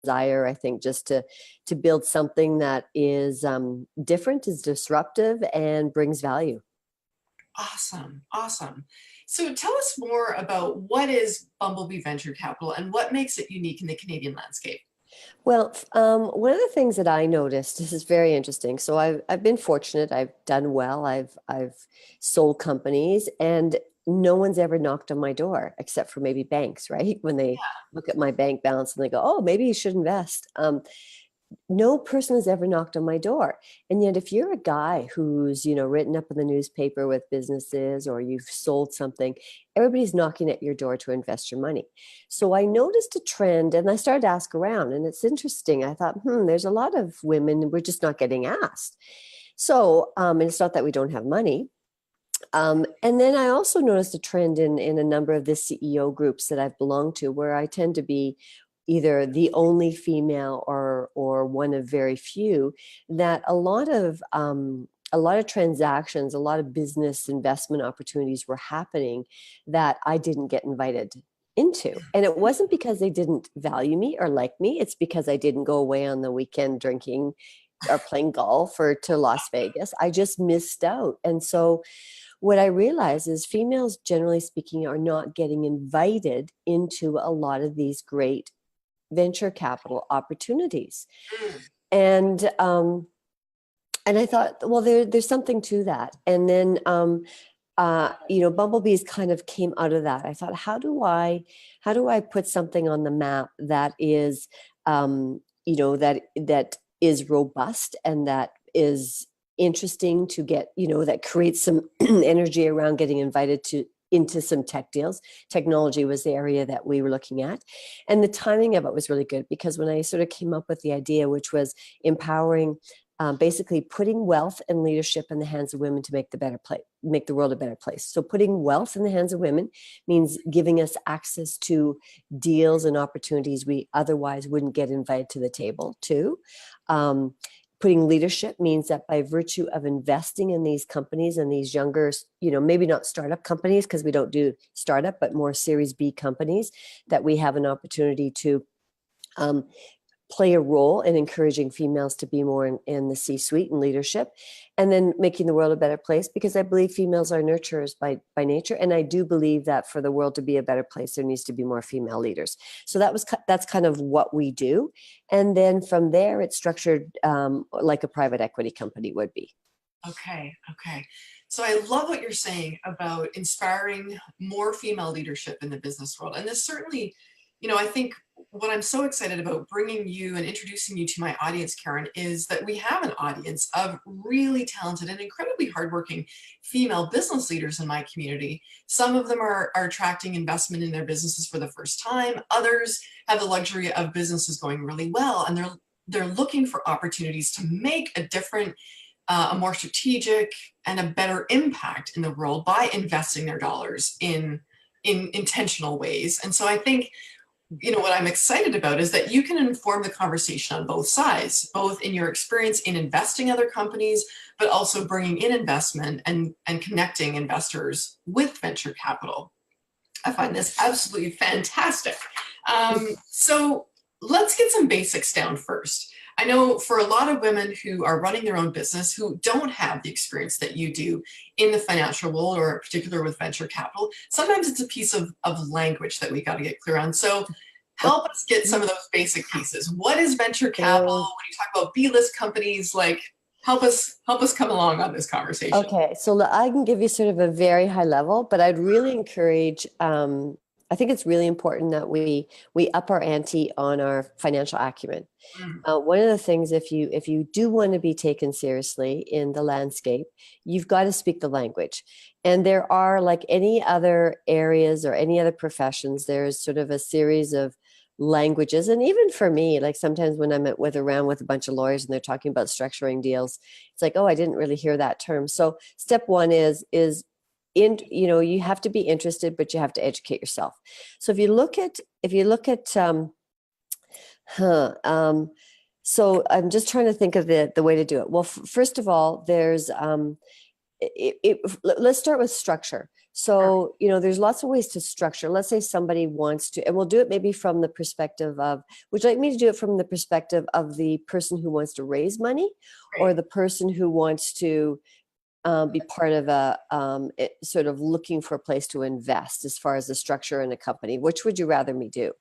desire, I think, just to build something that is different, is disruptive, and brings value. Awesome. Awesome. So tell us more about what is Bumblebee Venture Capital and what makes it unique in the Canadian landscape. Well, one of the things that I noticed, this is very interesting. So I've been fortunate. I've done well. I've sold companies, and no one's ever knocked on my door except for maybe banks, right? When they look at my bank balance and they go, "Oh, maybe you should invest." No person has ever knocked on my door. And yet, if you're a guy who's, written up in the newspaper with businesses, or you've sold something, everybody's knocking at your door to invest your money. So I noticed a trend, and I started to ask around, and it's interesting. I thought, there's a lot of women, we're just not getting asked. So, and it's not that we don't have money. And then I also noticed a trend in a number of the CEO groups that I've belonged to, where I tend to be either the only female or one of very few, that a lot of transactions, a lot of business investment opportunities were happening that I didn't get invited into. And it wasn't because they didn't value me or like me. It's because I didn't go away on the weekend drinking or playing golf or to Las Vegas. I just missed out. And so what I realize is females, generally speaking, are not getting invited into a lot of these great venture capital opportunities. And I thought, well, there's something to that. And then Bumblebees kind of came out of that. I thought, how do I put something on the map that is that is robust and that is interesting to get, that creates some energy around getting invited into some tech deals. Technology was the area that we were looking at. And the timing of it was really good, because when I sort of came up with the idea, which was empowering, basically putting wealth and leadership in the hands of women to make the world a better place. So putting wealth in the hands of women means giving us access to deals and opportunities we otherwise wouldn't get invited to the table to. Putting leadership means that by virtue of investing in these companies and these younger, maybe not startup companies, because we don't do startup, but more Series B companies, that we have an opportunity to play a role in encouraging females to be more in the C-suite and leadership, and then making the world a better place, because I believe females are nurturers by nature. And I do believe that for the world to be a better place, there needs to be more female leaders. So that's kind of what we do. And then from there, it's structured like a private equity company would be. Okay. So I love what you're saying about inspiring more female leadership in the business world. And this certainly, I think what I'm so excited about bringing you and introducing you to my audience, Karen, is that we have an audience of really talented and incredibly hardworking female business leaders in my community. Some of them are attracting investment in their businesses for the first time. Others have the luxury of businesses going really well, and they're looking for opportunities to make a different, a more strategic and a better impact in the world by investing their dollars in intentional ways. And so I think, what I'm excited about is that you can inform the conversation on both sides, both in your experience in investing other companies, but also bringing in investment and connecting investors with venture capital. I find this absolutely fantastic. So let's get some basics down first. I know for a lot of women who are running their own business, who don't have the experience that you do in the financial world, or in particular with venture capital, sometimes it's a piece of language that we got to get clear on. So help us get some of those basic pieces. What is venture capital? When you talk about B-list companies, help us come along on this conversation. Okay, so I can give you sort of a very high level, but I'd really encourage, I think it's really important that we up our ante on our financial acumen. One of the things, if you do want to be taken seriously in the landscape, you've got to speak the language. And there are, like any other areas or any other professions, there's sort of a series of languages. And even for me, like sometimes when I'm around with a bunch of lawyers and they're talking about structuring deals, it's like, oh, I didn't really hear that term. So step one is you have to be interested, but you have to educate yourself. So if you look at so I'm just trying to think of the way to do it. Well, first of all, there's let's start with structure. So, there's lots of ways to structure. Let's say somebody wants to, and we'll do it maybe from the perspective of, would you like me to do it from the perspective of the person who wants to raise money, or Great. the person who wants to be part of sort of looking for a place to invest as far as the structure in a company? Which would you rather me do?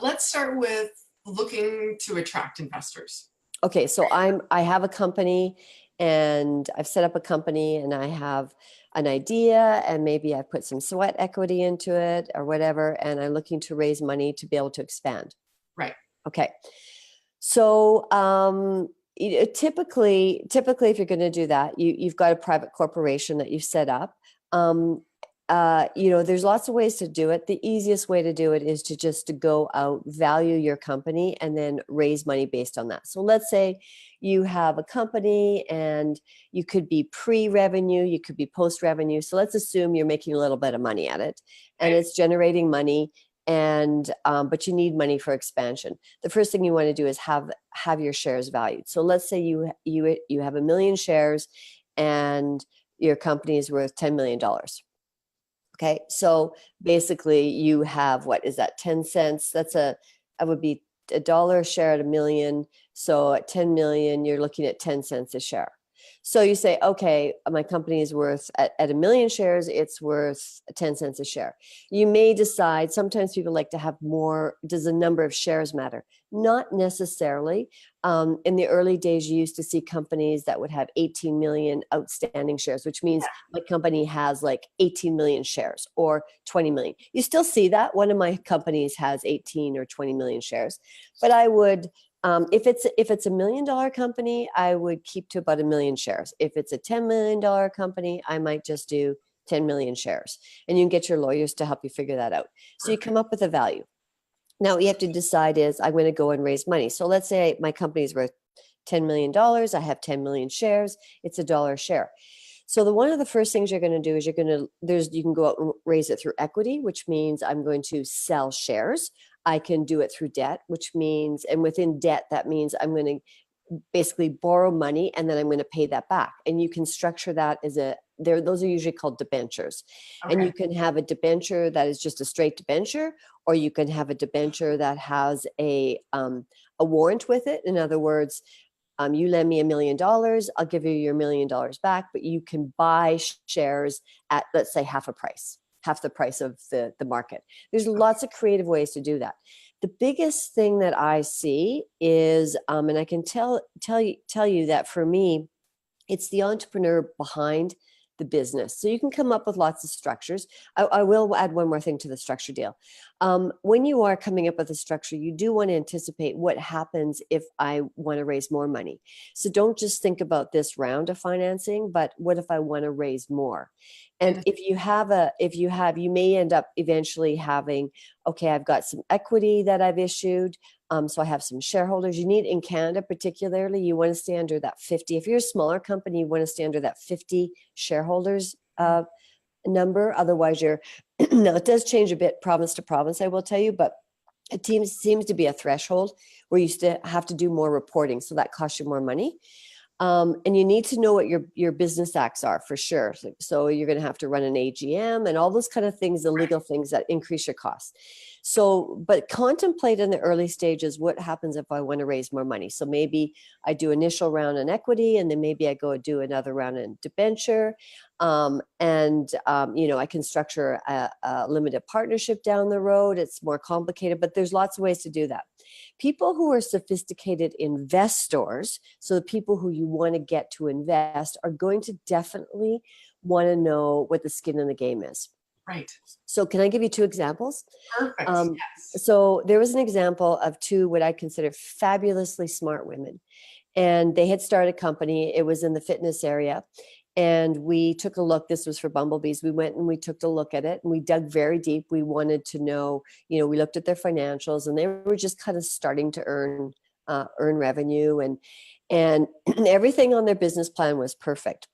Let's start with looking to attract investors. Okay, so I have a company, and I've set up a company, and I have an idea, and maybe I put some sweat equity into it or whatever, and I'm looking to raise money to be able to expand. Right. Okay. So typically, if you're going to do that, you've got a private corporation that you've set up. There's lots of ways to do it. The easiest way to do it is to just to go out, value your company, and then raise money based on that. So let's say you have a company, and you could be pre-revenue, you could be post-revenue. So let's assume you're making a little bit of money at it, and Right. it's generating money, and but you need money for expansion. The first thing you want to do is have your shares valued. So let's say you have 1 million shares, and your company is worth $10 million. Okay, so basically you have, what is that, 10 cents? That would be $1 a share at 1 million. So at 10 million, you're looking at 10 cents a share. So you say, okay, my company is worth at 1 million shares, it's worth 10 cents a share. You may decide, sometimes people like to have more. Does the number of shares matter? Not necessarily. In the early days, you used to see companies that would have 18 million outstanding shares, which means my company has like 18 million shares or 20 million. You still see that. One of my companies has 18 or 20 million shares, but I would, if it's $1 million company, I would keep to about 1 million shares. If it's a $10 million company, I might just do 10 million shares, and you can get your lawyers to help you figure that out. So you come up with a value. Now, what you have to decide is, I'm going to go and raise money. So let's say my company is worth $10 million. I have 10 million shares. It's $1 a share. So one of the first things you're going to do is you can go out and raise it through equity, which means I'm going to sell shares. I can do it through debt, which means, and within debt, that means I'm going to basically borrow money, and then I'm going to pay that back. And you can structure that as those are usually called debentures. Okay. And you can have a debenture that is just a straight debenture, or you can have a debenture that has a warrant with it. In other words, you lend me $1 million, I'll give you your $1 million back, but you can buy shares at, let's say, half the price of the market. There's lots of creative ways to do that. The biggest thing that I see is, and I can tell you that for me, it's the entrepreneur behind the business. So you can come up with lots of structures. I will add one more thing to the structure deal. When you are coming up with a structure, you do want to anticipate what happens if I want to raise more money. So don't just think about this round of financing, but what if I want to raise more? And you may end up eventually having, okay, I've got some equity that I've issued. So I have some shareholders. You need, in Canada particularly, you want to stay under that 50. If you're a smaller company, you want to stay under that 50 shareholders number. Otherwise, now it does change a bit province to province, I will tell you, but it seems to be a threshold where you still have to do more reporting. So that costs you more money. And you need to know what your business acts are for sure. So you're going to have to run an AGM and all those kind of things, the legal things that increase your costs. So, but contemplate in the early stages, what happens if I want to raise more money? So maybe I do initial round in equity, and then maybe I go do another round in debenture. I can structure a limited partnership down the road. It's more complicated, but there's lots of ways to do that. People who are sophisticated investors, so the people who you want to get to invest, are going to definitely want to know what the skin in the game is. Right. So can I give you 2 examples? Perfect. Yes. So there was an example of 2 what I consider fabulously smart women. And they had started a company. It was in the fitness area. And we took a look. This was for Bumblebees. We went and we took a look at it, and we dug very deep. We wanted to know, we looked at their financials, and they were just kind of starting to earn revenue, and everything on their business plan was perfect.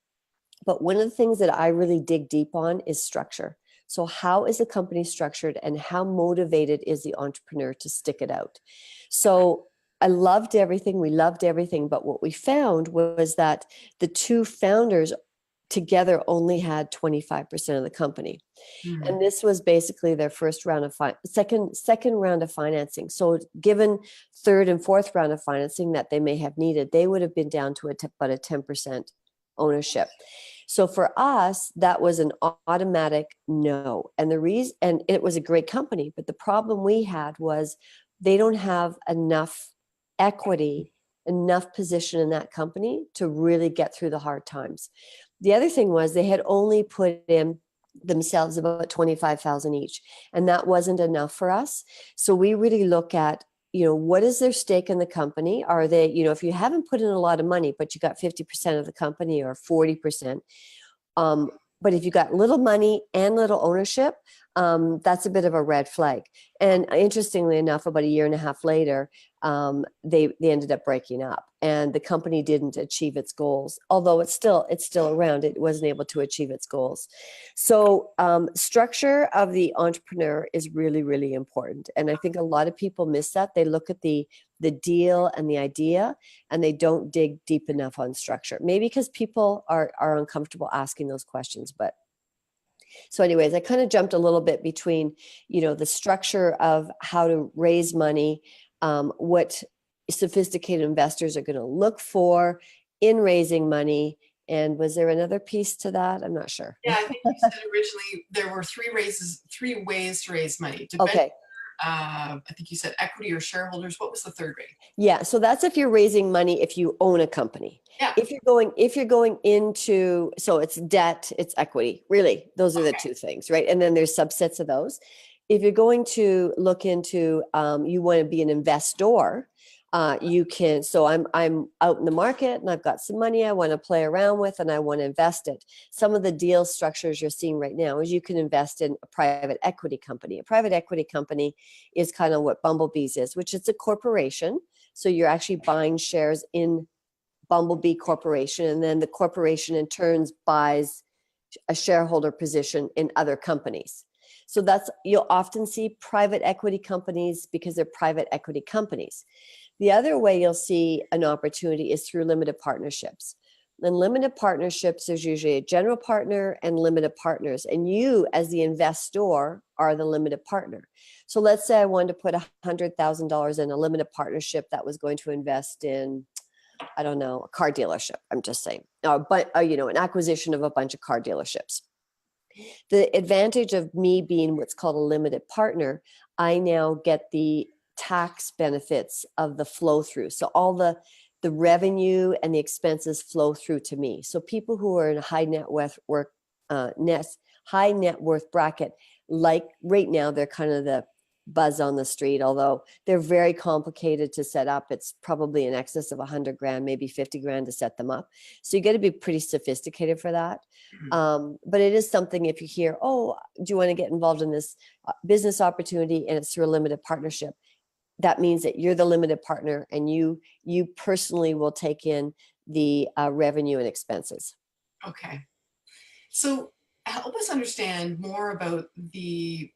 But one of the things that I really dig deep on is structure. So how is the company structured, and how motivated is the entrepreneur to stick it out? So I loved everything. We loved everything. But what we found was that the 2 founders together only had 25% of the company. Mm. And this was basically their first round of second round of financing. So given third and fourth round of financing that they may have needed, they would have been down to about a 10% ownership. So for us, that was an automatic no. And the reason, and it was a great company, but the problem we had was they don't have enough equity, enough position in that company to really get through the hard times. The other thing was they had only put in themselves about 25,000 each, and that wasn't enough for us. So we really look at, what is their stake in the company? Are they, if you haven't put in a lot of money, but you got 50% of the company or 40%, but if you got little money and little ownership, that's a bit of a red flag. And interestingly enough, about a year and a half later, they ended up breaking up, and the company didn't achieve its goals. Although it's still around, it wasn't able to achieve its goals. So structure of the entrepreneur is really, really important, and I think a lot of people miss that. They look at the deal and the idea, and they don't dig deep enough on structure. Maybe because people are uncomfortable asking those questions, but. So anyways, I kind of jumped a little bit between, the structure of how to raise money, what sophisticated investors are going to look for in raising money. And was there another piece to that? I'm not sure. Yeah, I think you said originally there were three ways to raise money. Okay. I think you said equity or shareholders. What was the third way? Yeah. So that's if you're raising money, if you own a company. Yeah. If you're going into, so it's debt, it's equity, really, those are the two things, right? And then there's subsets of those. If you're going to look into, you want to be an investor, you can, so I'm out in the market and I've got some money I want to play around with and I want to invest it. Some of the deal structures you're seeing right now is you can invest in a private equity company. A private equity company is kind of what Bumblebees is, which is a corporation. So you're actually buying shares in Bumblebee Corporation, and then the corporation in turn buys a shareholder position in other companies. So you'll often see private equity companies because they're private equity companies. The other way you'll see an opportunity is through limited partnerships. In limited partnerships, there's usually a general partner and limited partners. And you, as the investor, are the limited partner. So let's say I wanted to put $100,000 in a limited partnership that was going to invest in, I don't know, a car dealership. I'm just saying, but an acquisition of a bunch of car dealerships. The advantage of me being what's called a limited partner, I now get the tax benefits of the flow through. So all the revenue and the expenses flow through to me. So people who are in a high net worth bracket, like right now, they're kind of the buzz on the street, although they're very complicated to set up. It's probably in excess of 100 grand, maybe 50 grand to set them up. So you got to be pretty sophisticated for that. But it is something, if you hear, oh, do you want to get involved in this business opportunity and it's through a limited partnership? That means that you're the limited partner and you personally will take in the revenue and expenses. Okay. So help us understand more about the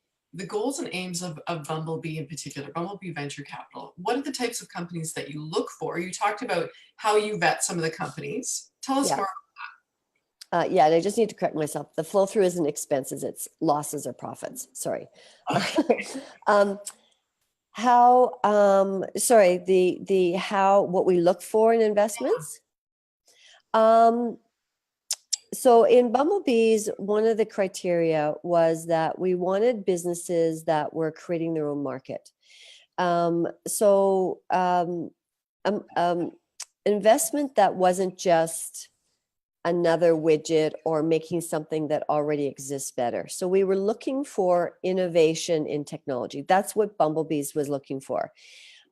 goals and aims of Bumblebee in particular, Bumblebee Venture Capital. What are the types of companies that you look for? You talked about how you vet some of the companies. Tell us more. Yeah, and I just need to correct myself. The flow through isn't expenses, it's losses or profits. Sorry. What we look for in investments. So in Bumblebees, one of the criteria was that we wanted businesses that were creating their own market. Investment that wasn't just another widget or making something that already exists better. So we were looking for innovation in technology. That's what Bumblebees was looking for.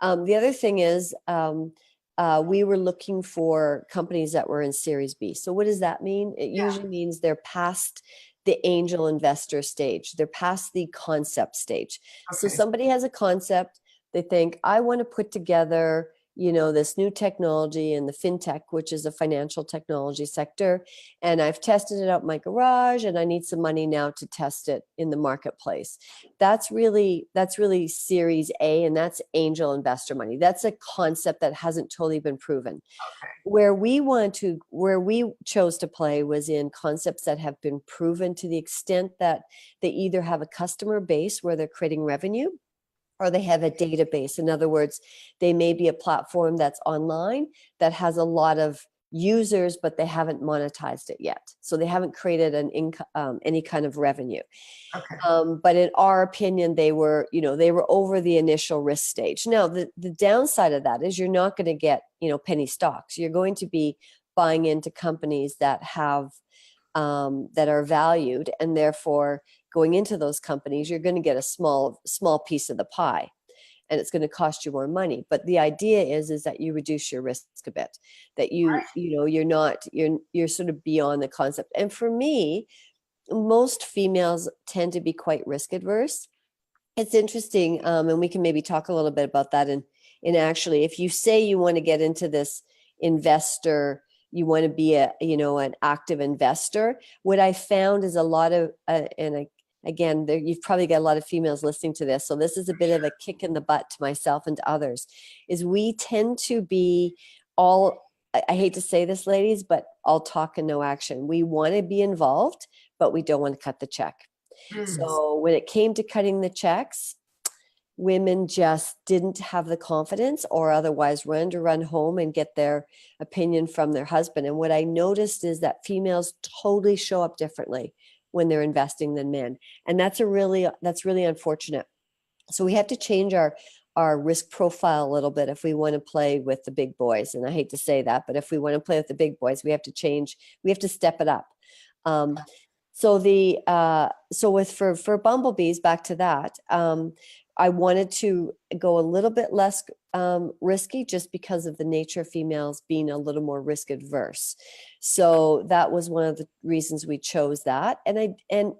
The other thing is we were looking for companies that were in Series B. So what does that mean? It usually means they're past the angel investor stage. They're past the concept stage. Okay. So somebody has a concept. They think, I want to put together this new technology in the fintech, which is a financial technology sector. And I've tested it out in my garage and I need some money now to test it in the marketplace. That's really Series A, and that's angel investor money. That's a concept that hasn't totally been proven. Where we chose to play was in concepts that have been proven to the extent that they either have a customer base where they're creating revenue, or they have a database. In other words, they may be a platform that's online that has a lot of users, but they haven't monetized it yet. So they haven't created an income, any kind of revenue. Okay. But in our opinion, they were over the initial risk stage. Now, the downside of that is you're not going to get, penny stocks. You're going to be buying into companies that that are valued, and therefore going into those companies, you're going to get a small piece of the pie, and it's going to cost you more money. But the idea is that you reduce your risk a bit, that you're sort of beyond the concept. And for me, most females tend to be quite risk adverse. It's interesting, and we can maybe talk a little bit about that. And actually, if you say you want to get into this investor, you want to be an active investor. What I found is a lot of, again, you've probably got a lot of females listening to this, so this is a bit of a kick in the butt to myself and to others, is we tend to be all, I hate to say this, ladies, but all talk and no action. We want to be involved, but we don't want to cut the check. So when it came to cutting the checks, women just didn't have the confidence, or otherwise run home and get their opinion from their husband. And what I noticed is that females totally show up differently when they're investing than men. And that's really unfortunate. So we have to change our risk profile a little bit if we want to play with the big boys. And I hate to say that, but if we want to play with the big boys, we have to step it up. So for Bumblebees, back to that, I wanted to go a little bit less risky, just because of the nature of females being a little more risk adverse. So that was one of the reasons we chose that. And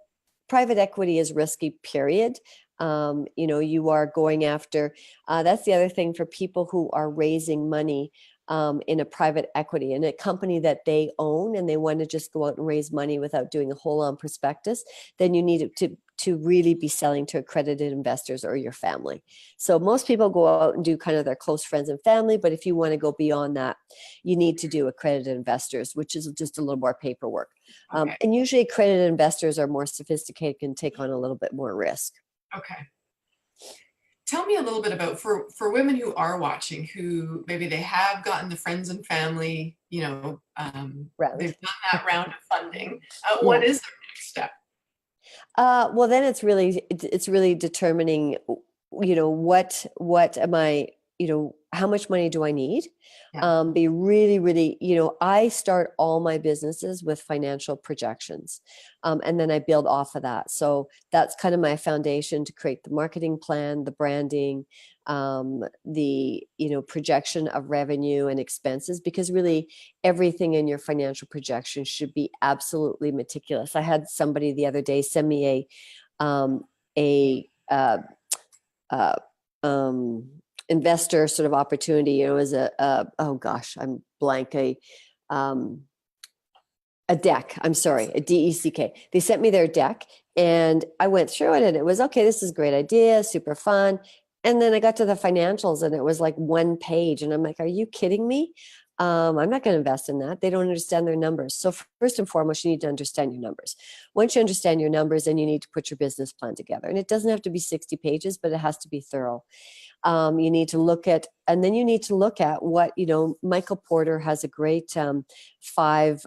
private equity is risky, period. You are going after, that's the other thing for people who are raising money in a private equity, in a company that they own, and they want to just go out and raise money without doing a whole on prospectus, then you need to really be selling to accredited investors or your family. So most people go out and do kind of their close friends and family, but if you want to go beyond that, you need to do accredited investors, which is just a little more paperwork. Okay. And usually accredited investors are more sophisticated, can take on a little bit more risk. Okay. Tell me a little bit about, for women who are watching, who maybe they have gotten the friends and family, they've done that round of funding. What is their next step? Well, then it's really determining, what am I, how much money do I need? Yeah. Be really, really, I start all my businesses with financial projections. And then I build off of that. So that's kind of my foundation to create the marketing plan, the branding, the, projection of revenue and expenses, because really everything in your financial projection should be absolutely meticulous. I had somebody the other day send me a investor sort of opportunity. It was oh gosh, I'm blank, a deck. I'm sorry, a DECK. They sent me their deck and I went through it and it was, okay, this is a great idea, super fun. And then I got to the financials and it was like one page. And I'm like, are you kidding me? I'm not going to invest in that. They don't understand their numbers. So first and foremost, you need to understand your numbers. Once you understand your numbers, then you need to put your business plan together. And it doesn't have to be 60 pages, but it has to be thorough. You need to look at what, Michael Porter has a great five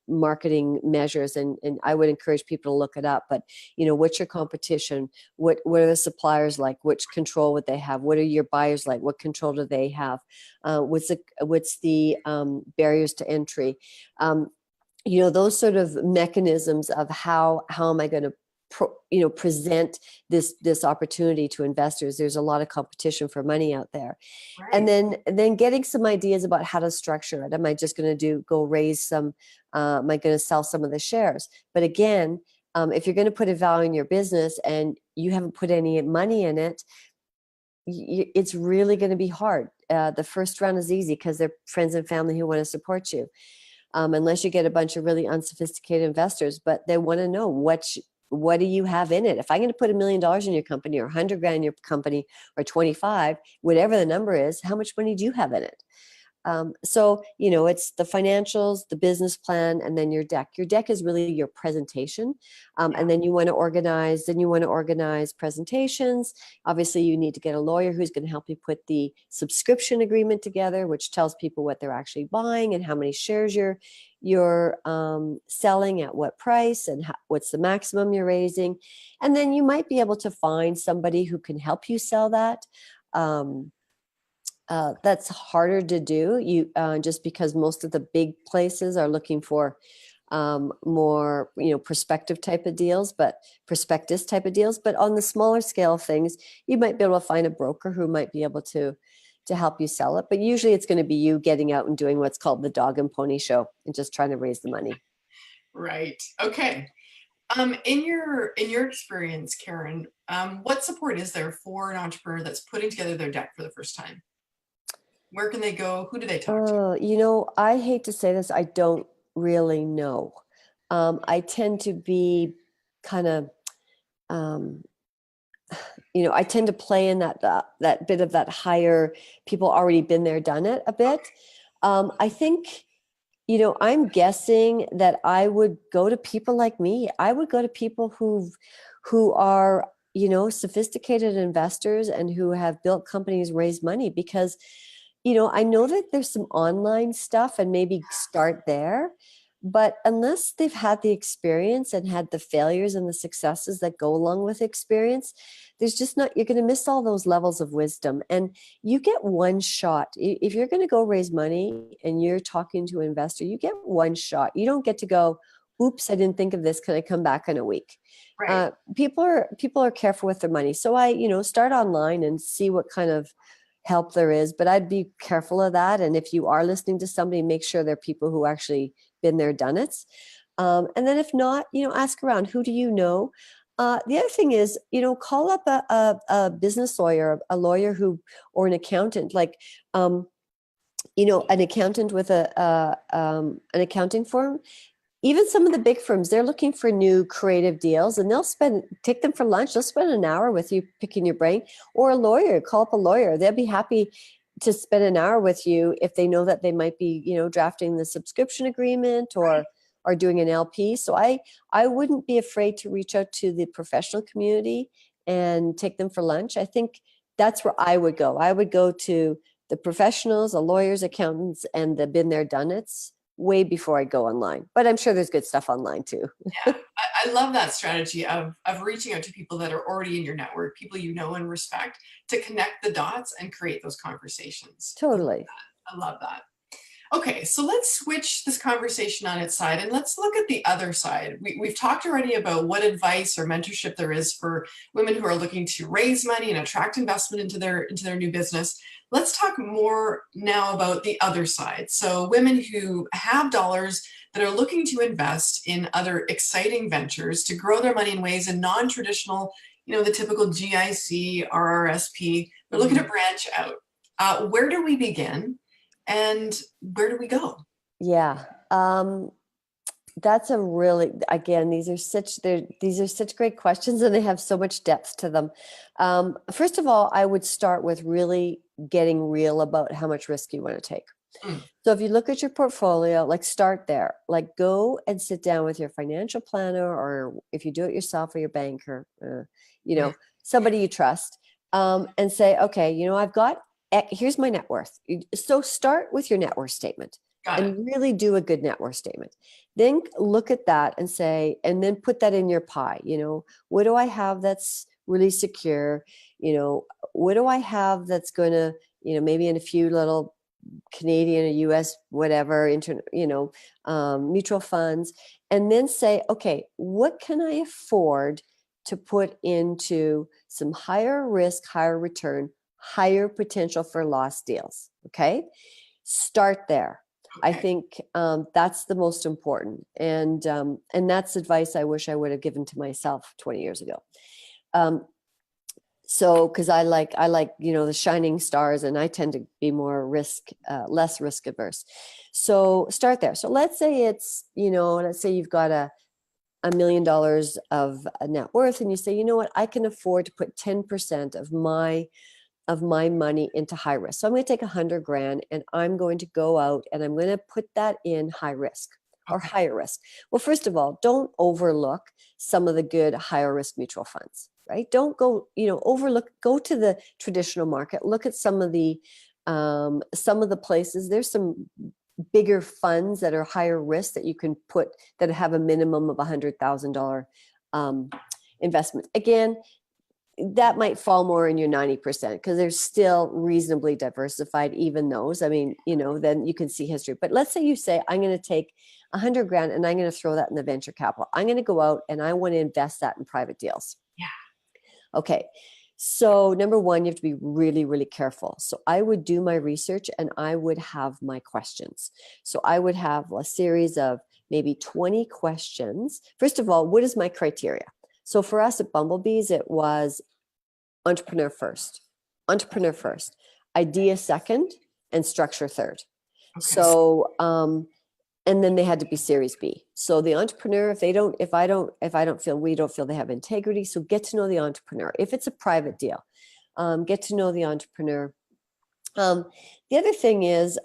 marketing measures, and I would encourage people to look it up. But, what's your competition? What are the suppliers like? Which control would they have? What are your buyers like? What control do they have? What's the barriers to entry? Those sort of mechanisms of how am I going to present this opportunity to investors. There's a lot of competition for money out there. Right. And then getting some ideas about how to structure it. Am I just going to go raise some, am I going to sell some of the shares? But again, if you're going to put a value in your business and you haven't put any money in it, it's really going to be hard. the first round is easy because they're friends and family who want to support you. Unless you get a bunch of really unsophisticated investors, but they want to know what do you have in it? If I'm going to put $1 million in your company or 100 grand in your company or 25, whatever the number is, how much money do you have in it? So, it's the financials, the business plan, and then your deck. Your deck is really your presentation. And then you want to organize presentations. Obviously, you need to get a lawyer who's going to help you put the subscription agreement together, which tells people what they're actually buying and how many shares you're selling at what price and what's the maximum you're raising. And then you might be able to find somebody who can help you sell that. That's harder to do, just because most of the big places are looking for more, prospectus type of deals. But on the smaller scale of things, you might be able to find a broker who might be able to help you sell it. But usually it's going to be you getting out and doing what's called the dog and pony show and just trying to raise the money. Right. Okay. In your experience, Karen, what support is there for an entrepreneur that's putting together their deck for the first time? Where can they go? Who do they talk to? I hate to say this, I don't really know. I tend to be kind of, I tend to play in that bit of that higher, people already been there, done it a bit. I think, I'm guessing that I would go to people like me. I would go to people who are, sophisticated investors and who have built companies, raise money, because I know that there's some online stuff and maybe start there, but unless they've had the experience and had the failures and the successes that go along with experience, there's just not, you're going to miss all those levels of wisdom. And you get one shot. If you're going to go raise money and you're talking to an investor, you get one shot. You don't get to go, oops, I didn't think of this. Can I come back in a week? Right. People are careful with their money. So I, start online and see what kind of help there is, but I'd be careful of that. And if you are listening to somebody, make sure they're people who actually been there, done it. And then if not, ask around, who do you know? The other thing is, call up a business lawyer, a lawyer or an accountant, like, an accountant with an accounting firm. Even some of the big firms, they're looking for new creative deals, and take them for lunch. They'll spend an hour with you picking your brain. Or a lawyer, call up a lawyer. They'll be happy to spend an hour with you if they know that they might be, drafting the subscription agreement or doing an LP. So I wouldn't be afraid to reach out to the professional community and take them for lunch. I think that's where I would go. I would go to the professionals, the lawyers, accountants, and the been there, done it's way before I go online. But I'm sure there's good stuff online too. Yeah, I love that strategy of reaching out to people that are already in your network, people you know and respect, to connect the dots and create those conversations. Totally. I love that. Okay, so let's switch this conversation on its side and let's look at the other side. We've talked already about what advice or mentorship there is for women who are looking to raise money and attract investment into their new business. Let's talk more now about the other side. So women who have dollars that are looking to invest in other exciting ventures to grow their money in ways in non-traditional, the typical GIC, RRSP. They're looking to branch out. Where do we begin? And where do we go? Yeah. That's again, these are such great questions, and they have so much depth to them. First of all, I would start with really getting real about how much risk you want to take. So if you look at your portfolio, like, start there, like, go and sit down with your financial planner, or if you do it yourself, or your banker, somebody you trust, and say, okay, I've got, here's my net worth. So start with your net worth statement and really do a good net worth statement. Then look at that and say, and then put that in your pie. What do I have that's really secure? What do I have that's going to, maybe in a few little Canadian or US, whatever, mutual funds, and then say, okay, what can I afford to put into some higher risk, higher return, higher potential for loss deals? Okay. Start there. Okay. I think that's the most important. And that's advice I wish I would have given to myself 20 years ago. So, because I like, the shining stars, and I tend to be more less risk averse. So start there. So let's say you've got $1 million of net worth, and you say, you know what, I can afford to put 10% of my money into high risk. So I'm going to take 100 grand and I'm going to go out and I'm going to put that in high risk or Okay. higher risk. Well, first of all, don't overlook some of the good higher risk mutual funds, right? Don't go, go to the traditional market, look at some of the places. There's some bigger funds that are higher risk that you can put that have a minimum of $100,000 investment. Again, that might fall more in your 90% because they're still reasonably diversified, even those. I mean, then you can see history. But let's say you say, I'm going to take 100 grand and I'm going to throw that in the venture capital. I'm going to go out and I want to invest that in private deals. Yeah. Okay. So number one, you have to be really, really careful. So I would do my research and I would have my questions. So I would have a series of maybe 20 questions. First of all, what is my criteria? So for us at Bumblebees, it was entrepreneur first, idea second, and structure third. Okay. So, and then they had to be Series B. So the entrepreneur, we don't feel they have integrity. So get to know the entrepreneur. If it's a private deal, get to know the entrepreneur. The other thing is,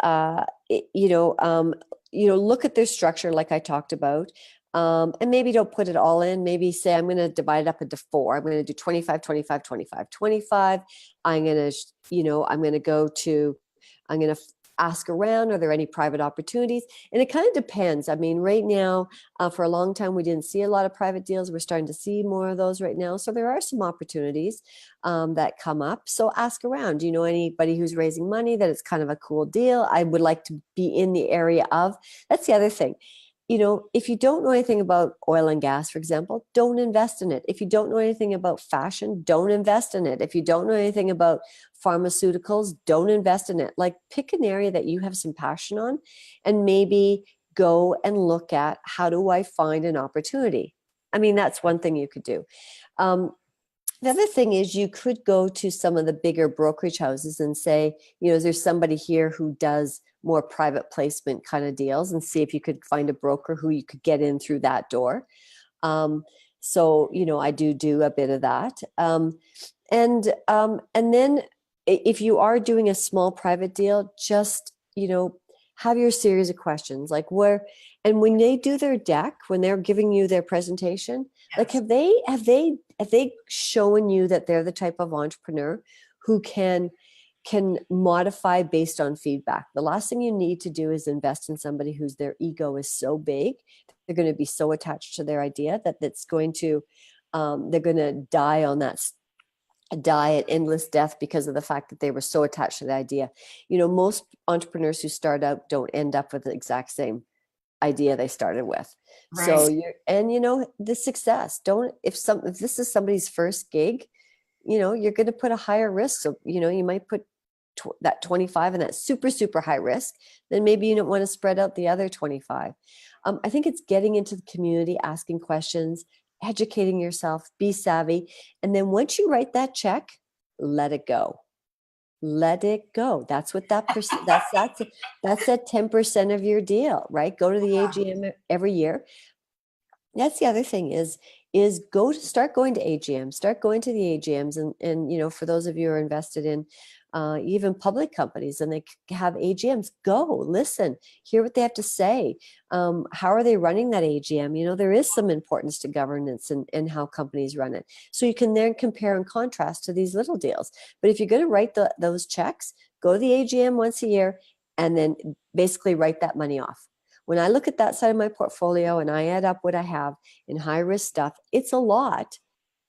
look at their structure, like I talked about. And maybe don't put it all in. Maybe say, I'm going to divide it up into four. I'm going to do 25, 25, 25, 25. I'm going to, I'm going to ask around, are there any private opportunities? And it kind of depends. I mean, right now, for a long time, we didn't see a lot of private deals. We're starting to see more of those right now. So there are some opportunities that come up. So ask around. Do you know anybody who's raising money that it's kind of a cool deal? I would like to be in the area of. That's the other thing. If you don't know anything about oil and gas, for example, don't invest in it. If you don't know anything about fashion, don't invest in it. If you don't know anything about pharmaceuticals, don't invest in it. Like, pick an area that you have some passion on and maybe go and look at, how do I find an opportunity? I mean, that's one thing you could do. The other thing is, you could go to some of the bigger brokerage houses and say, is there somebody here who does more private placement kind of deals, and see if you could find a broker who you could get in through that door. So, I do a bit of that. And then if you are doing a small private deal, just, have your series of questions, like and when they do their deck, when they're giving you their presentation, like, Yes. have they shown you that they're the type of entrepreneur who can modify based on feedback? The last thing you need to do is invest in somebody whose their ego is so big, they're going to be so attached to their idea that they're going to die at endless death because of the fact that they were so attached to the idea. Most entrepreneurs who start out don't end up with the exact same idea they started with. Right. So the success, don't, if this is somebody's first gig, you're going to put a higher risk. So, you might put that 25 and that super, super high risk. Then maybe you don't want to spread out the other 25. I think it's getting into the community, asking questions, educating yourself, be savvy. And then once you write that check, let it go. Let it go. That's what that percent, that's that 10% of your deal, right? Go to the AGM every year. That's the other thing is start going to AGMs, start going to the AGMs. And for those of you who are invested in even public companies and they have AGMs, go listen, hear what they have to say. How are they running that AGM? There is some importance to governance and how companies run it. So you can then compare and contrast to these little deals. But if you're going to write those checks, go to the AGM once a year and then basically write that money off. When I look at that side of my portfolio and I add up what I have in high risk stuff, it's a lot,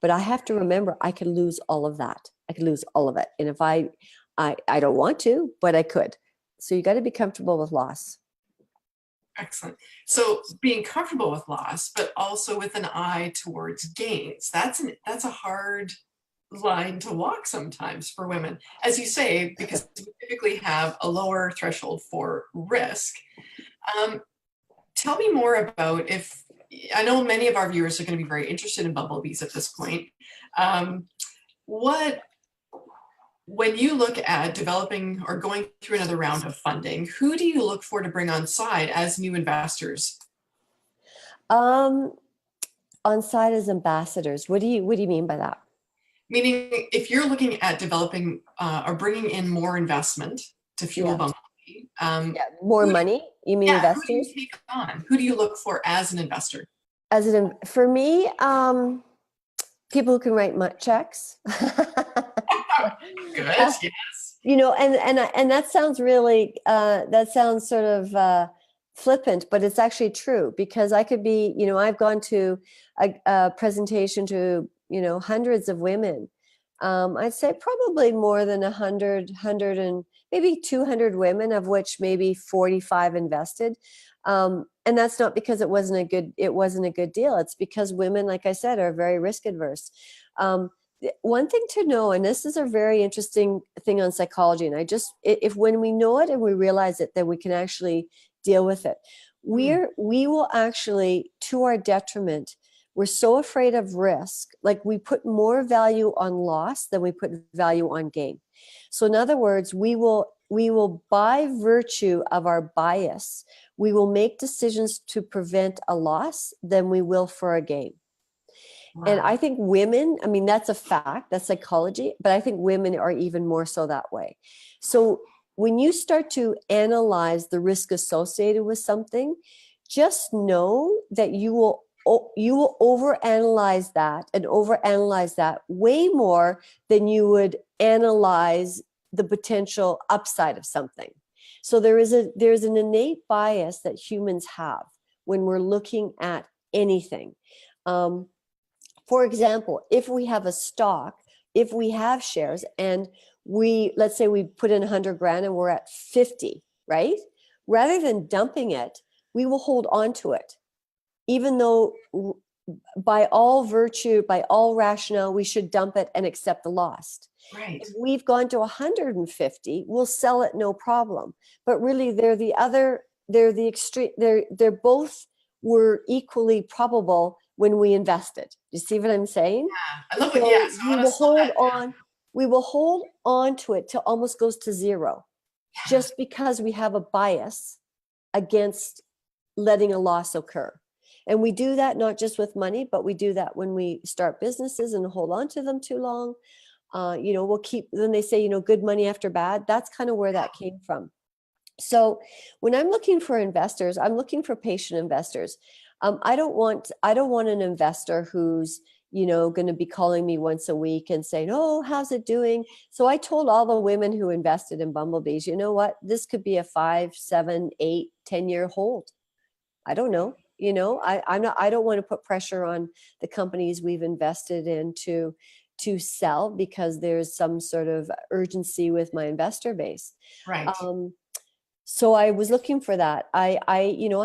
but I have to remember I could lose all of that. I could lose all of it. And if I don't want to, but I could. So you got to be comfortable with loss. Excellent. So being comfortable with loss, but also with an eye towards gains. That's a hard line to walk sometimes for women, as you say, because we typically have a lower threshold for risk. Tell me more about, I know many of our viewers are going to be very interested in Bumblebees at this point. what, when you look at developing or going through another round of funding, who do you look for to bring on side as new investors? Um, on site as ambassadors, what do you mean by that? Meaning, if you're looking at developing or bringing in more investment to fuel Yeah. Bumblebee, Yeah. More who, money? You mean yeah, who do you investors? take on? Who do you look for as an investor? For me, people who can write checks. Good, Uh, yes. and that sounds really that sounds sort of flippant, but it's actually true because I could be, I've gone to a presentation to, hundreds of women. I'd say probably more than 100 and maybe 200 women, of which maybe 45 invested. And that's not because it wasn't a good deal. It's because women, like I said, are very risk adverse. One thing to know, and this is a very interesting thing on psychology, and if when we know it and we realize it, then we can actually deal with it. Mm, We will actually, to our detriment, we're so afraid of risk, like we put more value on loss than we put value on gain. So in other words, we will by virtue of our bias, we will make decisions to prevent a loss than we will for a gain. And wow. I think women, I mean, that's a fact, that's psychology, but I think women are even more so that way. So when you start to analyze the risk associated with something, just know that you will overanalyze that way more than you would analyze the potential upside of something. So there's an innate bias that humans have when we're looking at anything. Um, for example, if we have a stock, if we have shares, and let's say we put in 100 grand and we're at 50, right? Rather than dumping it, we will hold on to it, even though by all virtue, by all rationale, we should dump it and accept the loss. Right. If we've gone to 150, we'll sell it no problem. But really, they're the extreme, they're both were equally probable when we invested. You see what I'm saying? I love it. Yeah. So So I want to slow that down. we will hold on to it till almost goes to zero, Yeah. just because we have a bias against letting a loss occur. And we do that not just with money, but we do that when we start businesses and hold on to them too long. We'll keep, then they say, good money after bad. That's kind of where that came from. So when I'm looking for investors, I'm looking for patient investors. I don't want an investor who's, going to be calling me once a week and saying, "Oh, how's it doing?" So I told all the women who invested in Bumblebees, you know what? This could be a 5, 7, 8, 10-year hold. I don't know. I don't want to put pressure on the companies we've invested in to sell because there's some sort of urgency with my investor base. Right. So I was looking for that. I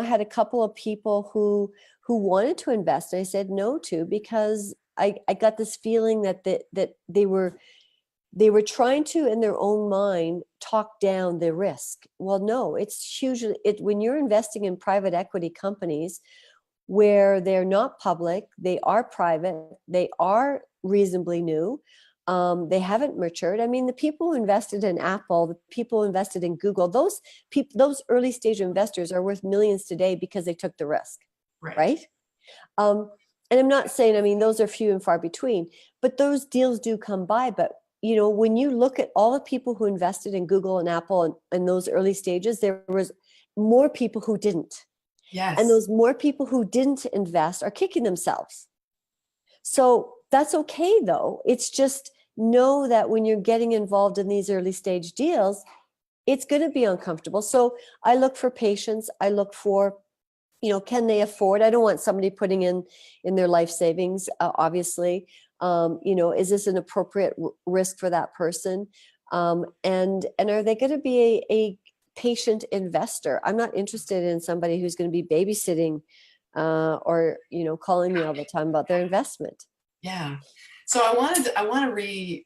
had a couple of people who wanted to invest. I said no to because I got this feeling that they were trying to, in their own mind, talk down the risk. Well, no, it's hugely when you're investing in private equity companies where they're not public, they are private, they are reasonably new, they haven't matured. I mean, the people who invested in Apple, the people who invested in Google, those people, those early stage investors are worth millions today because they took the risk, Right. right? Um, and I'm not saying, I mean, those are few and far between, but those deals do come by. But when you look at all the people who invested in Google and Apple and in those early stages, there was more people who didn't. And Yes. those more people who didn't invest are kicking themselves. So that's okay, though. It's just know that when you're getting involved in these early stage deals, it's going to be uncomfortable. So I look for patience. I look for, can they afford? I don't want somebody putting in their life savings, obviously. Is this an appropriate risk for that person? And are they going to be a patient investor? I'm not interested in somebody who's going to be babysitting or calling me all the time about their investment. Yeah. So I want to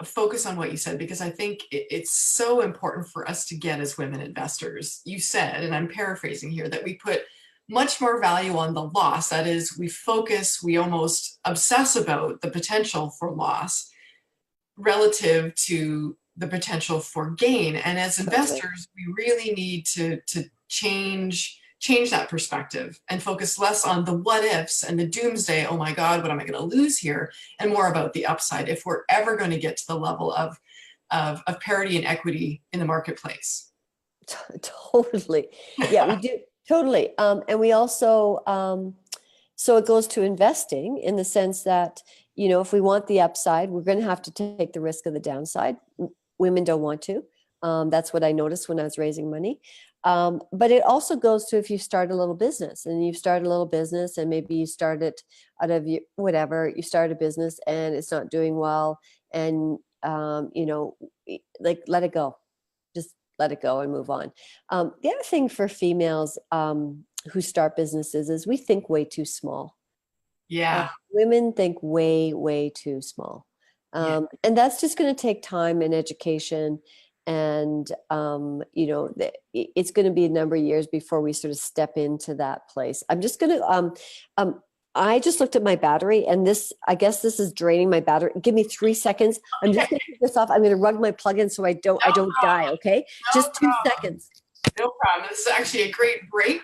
focus on what you said because I think it's so important for us to get as women investors. You said, and I'm paraphrasing here, that we put much more value on the loss. That is, we almost obsess about the potential for loss relative to the potential for gain. And as Totally. investors, we really need to change that perspective and focus less on the what ifs and the doomsday, oh my God, what am I going to lose here? And more about the upside if we're ever going to get to the level of parity and equity in the marketplace. Totally. Yeah, we do. Totally. And we also, so it goes to investing in the sense that, if we want the upside, we're going to have to take the risk of the downside. Women don't want to. That's what I noticed when I was raising money. But it also goes to if you start a little business and you've started a little business and maybe you start it out of whatever, you start a business and it's not doing well. And, like let it go, just let it go and move on. The other thing for females who start businesses is we think way too small. Yeah. Women think way, way too small. Yeah. And that's just going to take time and education. And, it's going to be a number of years before we sort of step into that place. I'm just going to, I just looked at my battery and I guess this is draining my battery. Give me 3 seconds. I'm just going to take this off. I'm going to rug my plug in so I don't die. Okay. No Just two problem. seconds. No problem. This is actually a great break.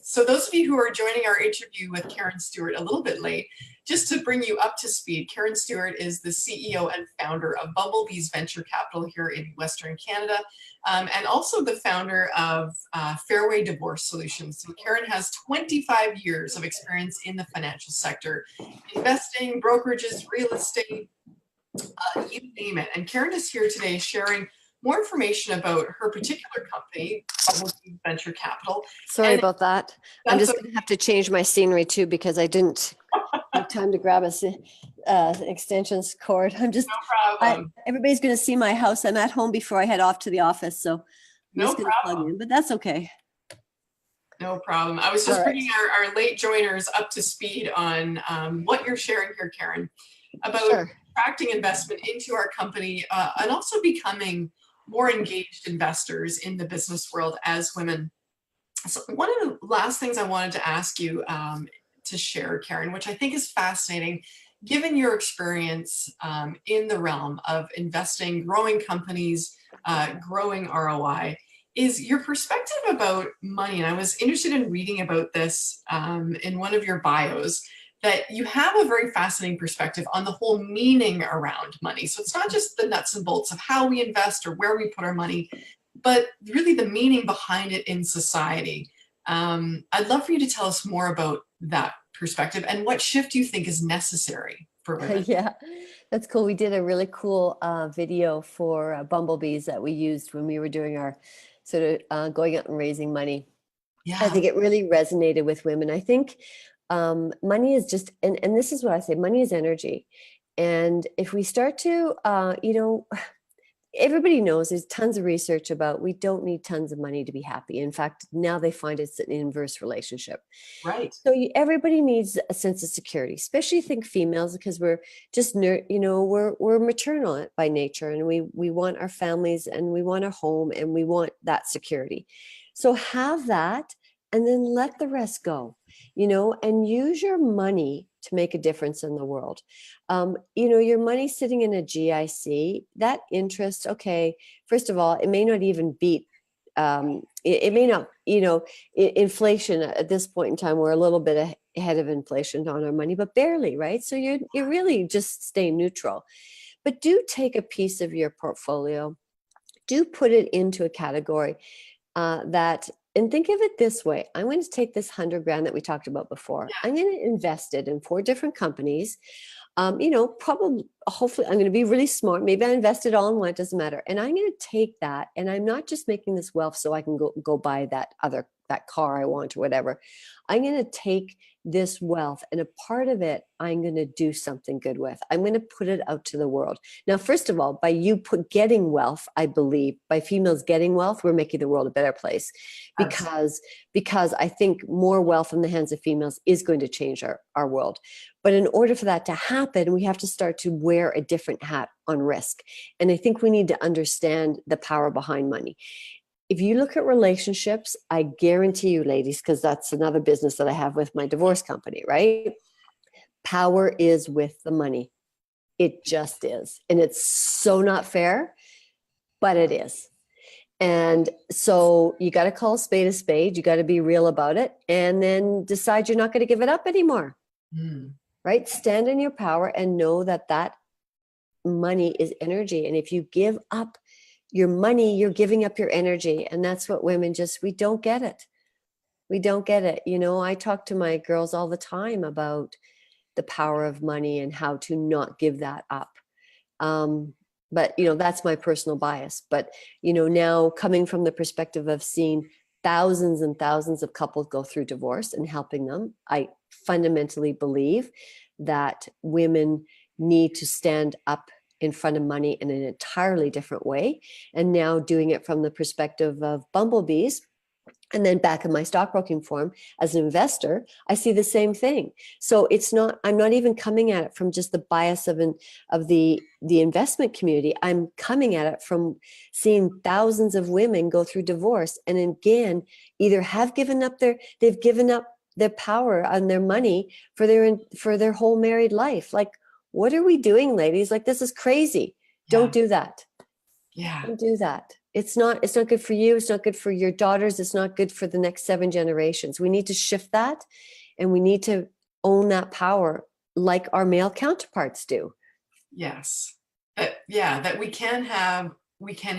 So those of you who are joining our interview with Karen Stewart a little bit late, just to bring you up to speed, Karen Stewart is the CEO and founder of Bumblebees Venture Capital here in Western Canada, and also the founder of Fairway Divorce Solutions. So Karen has 25 years of experience in the financial sector, investing, brokerages, real estate, you name it. And Karen is here today sharing more information about her particular company, Bumblebees Venture Capital. Sorry about that. I'm That's just going to have to change my scenery too because I didn't have time to grab extensions cord. no problem. Everybody's going to see my house. I'm at home before I head off to the office. So I'm No just going to plug problem. in, but that's okay. No problem. I was All just right. bringing our late joiners up to speed on what you're sharing here, Karen, about Sure. attracting investment into our company and also becoming more engaged investors in the business world as women. So one of the last things I wanted to ask you to share, Karen, which I think is fascinating, given your experience in the realm of investing, growing companies, growing ROI, is your perspective about money. And I was interested in reading about this in one of your bios, that you have a very fascinating perspective on the whole meaning around money. So it's not just the nuts and bolts of how we invest or where we put our money, but really the meaning behind it in society. I'd love for you to tell us more about that perspective and what shift you think is necessary for women. Yeah, that's cool. We did a really cool video for Bumblebees that we used when we were doing our sort of going out and raising money. I Yeah, think it really resonated with women. I think money is just, and this is what I say, money is energy. And if we start to, everybody knows there's tons of research about we don't need tons of money to be happy. In fact, now they find it's an inverse relationship. right. So everybody needs a sense of security, especially think females, because we're just we're maternal by nature, and we want our families and we want our home and we want that security. So have that, and then let the rest go, and use your money to make a difference in the world. Your money sitting in a GIC, that interest, okay, first of all, it may not even beat, it may not, inflation at this point in time, we're a little bit ahead of inflation on our money, but barely, right? So you're really just staying neutral. But do take a piece of your portfolio, do put it into a category and think of it this way. I'm going to take this 100 grand that we talked about before. I'm going to invest it in 4 different companies. Probably, hopefully, I'm going to be really smart. Maybe I invest it all in one, it doesn't matter. And I'm going to take that, and I'm not just making this wealth so I can go buy that car I want or whatever. I'm going to take this wealth, and a part of it I'm going to do something good with. I'm going to put it out to the world. Now, first of all, by getting wealth, I believe by females getting wealth, we're making the world a better place, because I think more wealth in the hands of females is going to change our world. But in order for that to happen, we have to start to wear a different hat on risk. And I think we need to understand the power behind money. if you look at relationships, I guarantee you, ladies, because that's another business that I have with my divorce company, right? Power is with the money. It just is. And it's so not fair, but it is. And so you got to call a spade a spade. You got to be real about it and then decide you're not going to give it up anymore. Mm. Right? Stand in your power and know that that money is energy. And if you give up your money, you're giving up your energy. And that's what women just, we don't get it. We don't get it. You know, I talk to my girls all the time about the power of money and how to not give that up. But, you know, that's my personal bias. But, you know, now coming from the perspective of seeing thousands and thousands of couples go through divorce and helping them, I fundamentally believe that women need to stand up in front of money in an entirely different way. And now doing it from the perspective of Bumblebees, and then back in my stockbroking form as an investor, I see the same thing. So it's not, I'm not even coming at it from just the bias of the investment community. I'm coming at it from seeing thousands of women go through divorce and again, either have given up they've given up their power on their money for their whole married life. Like, what are we doing, ladies? Like, this is crazy. Yeah. Don't do that. Yeah. Don't do that. It's not good for you. It's not good for your daughters. It's not good for the next 7 generations. We need to shift that and we need to own that power like our male counterparts do. Yes. That we can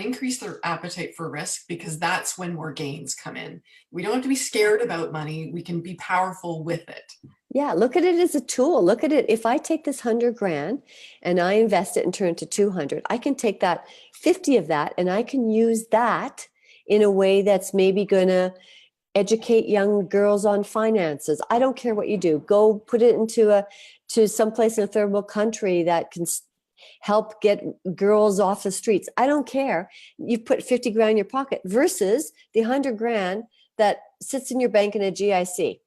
increase their appetite for risk because that's when more gains come in. We don't have to be scared about money. We can be powerful with it. Yeah, look at it as a tool. Look at it. If I take this 100 grand and I invest it and turn it to 200, I can take that 50 of that and I can use that in a way that's maybe going to educate young girls on finances. I don't care what you do. Go put it to someplace in a third world country that can help get girls off the streets. I don't care. You put 50 grand in your pocket versus the 100 grand that sits in your bank in a GIC.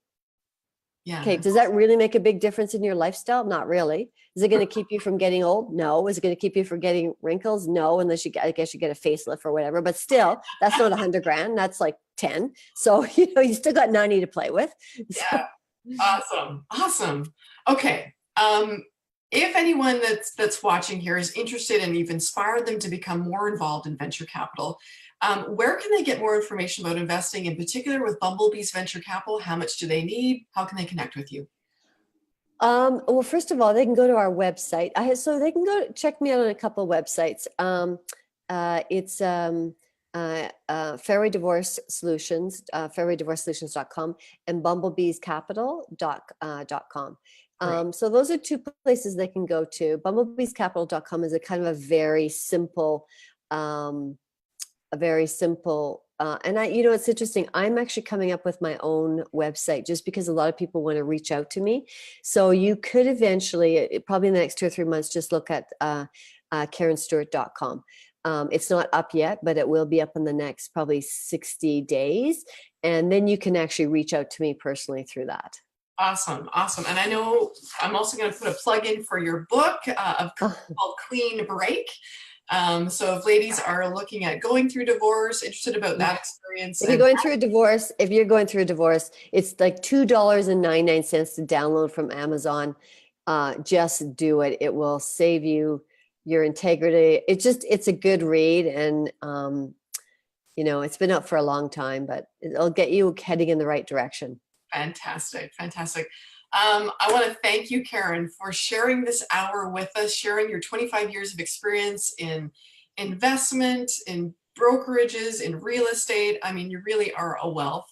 Yeah. Okay, does that really make a big difference in your lifestyle? Not really. Is it going to keep you from getting old? No. Is it going to keep you from getting wrinkles? No, unless I guess you get a facelift or whatever. But still, that's not 100 grand. That's like 10. So, you know, you still got 90 to play with. Yeah. Awesome. Okay. If anyone that's watching here is interested and you've inspired them to become more involved in venture capital, where can they get more information about investing, in particular with Bumblebees Venture Capital? How much do they need? How can they connect with you? Well, first of all, they can go to our website. So they can go check me out on a couple of websites. It's Fairway Divorce Solutions, fairwaydivorcesolutions.com and bumblebeescapital.com. So those are two places they can go to. Bumblebeescapital.com is a kind of a very simple, and it's interesting. I'm actually coming up with my own website just because a lot of people want to reach out to me. So you could eventually, probably in the next 2 or 3 months, just look at KarenStewart.com. It's not up yet, but it will be up in the next probably 60 days. And then you can actually reach out to me personally through that. Awesome. And I know I'm also going to put a plug in for your book called Clean Break. So if ladies are looking at going through divorce, interested about that experience. If you're going through a divorce, it's like $2.99 to download from Amazon. Just do it. It will save you your integrity. It's a good read. And, it's been out for a long time, but it'll get you heading in the right direction. Fantastic. I want to thank you, Karen, for sharing this hour with us, sharing your 25 years of experience in investment, in brokerages, in real estate. I mean, you really are a wealth.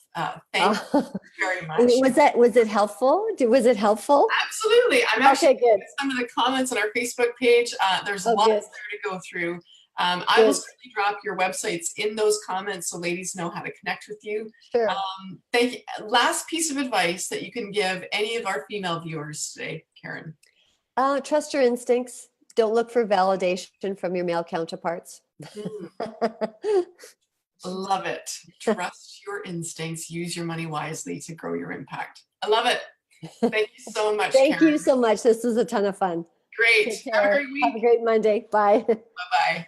Thank you very much. Was it helpful? Was it helpful? Absolutely. I'm actually good. Some of the comments on our Facebook page. There's lots there to go through. I will certainly drop your websites in those comments so ladies know how to connect with you. Sure. Thank you. Last piece of advice that you can give any of our female viewers today, Karen. Trust your instincts. Don't look for validation from your male counterparts. Love it. Trust your instincts. Use your money wisely to grow your impact. I love it. Thank you so much, Thank Karen. you so much. This was a ton of fun. Great. Have a great week. Have a great Monday. Bye. Bye-bye.